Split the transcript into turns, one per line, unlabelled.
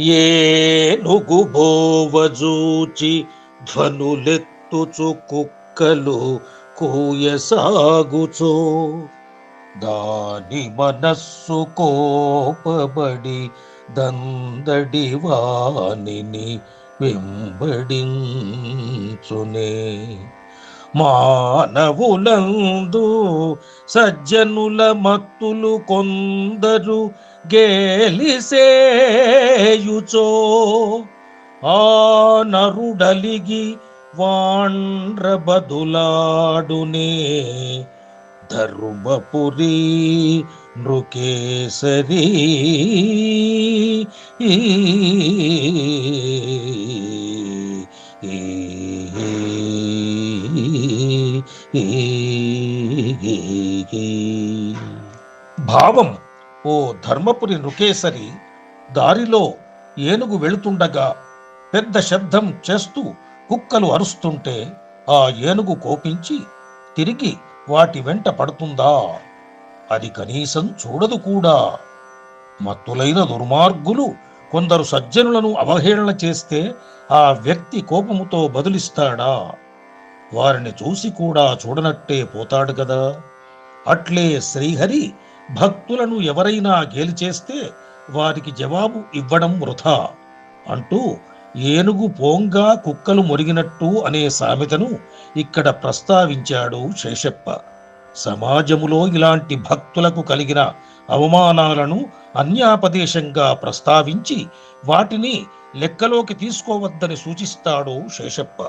ఏనుగు బోవజూచి ధ్వనులెత్తుచు కుక్కలు కూయసాగుచో దాని మనస్సు కోపబడి దందడి వానిని వెంబడించునే. మానవులందు సజ్జనుల మత్తులు కొందరు గేలిసేయుచో ఆ నరుడలిగి వాండ్రబదులాడునే. ధర్మపురి నృకేసరి భావం: ఓ ధర్మపురి నృకేసరి, దారిలో ఏనుగు వెళుతుండగా పెద్ద శబ్దం చేస్తూ కుక్కలు అరుస్తుంటే ఆ ఏనుగు కోపించి తిరిగి వాటి వెంట పడుతుందా? అది కనీసం చూడదు కూడా. మత్తులైన దుర్మార్గులు కొందరు సజ్జనులను అవహేళన చేస్తే ఆ వ్యక్తి కోపముతో బదులిస్తాడా? వారిని చూసి కూడా చూడనట్టే పోతాడు గదా. అట్లే శ్రీహరి భక్తులను ఎవరైనా గేలి చేస్తే వారికి జవాబు ఇవ్వడం వృథా అంటూ ఏనుగు పోంగా కుక్కలు మొరిగినట్టు అనే సామెతను ఇక్కడ ప్రస్తావించాడు శేషప్ప. సమాజములో ఇలాంటి భక్తులకు కలిగిన అవమానాలను అన్యాపదేశంగా ప్రస్తావించి వాటిని లెక్కలోకి తీసుకోవద్దని సూచిస్తాడు శేషప్ప.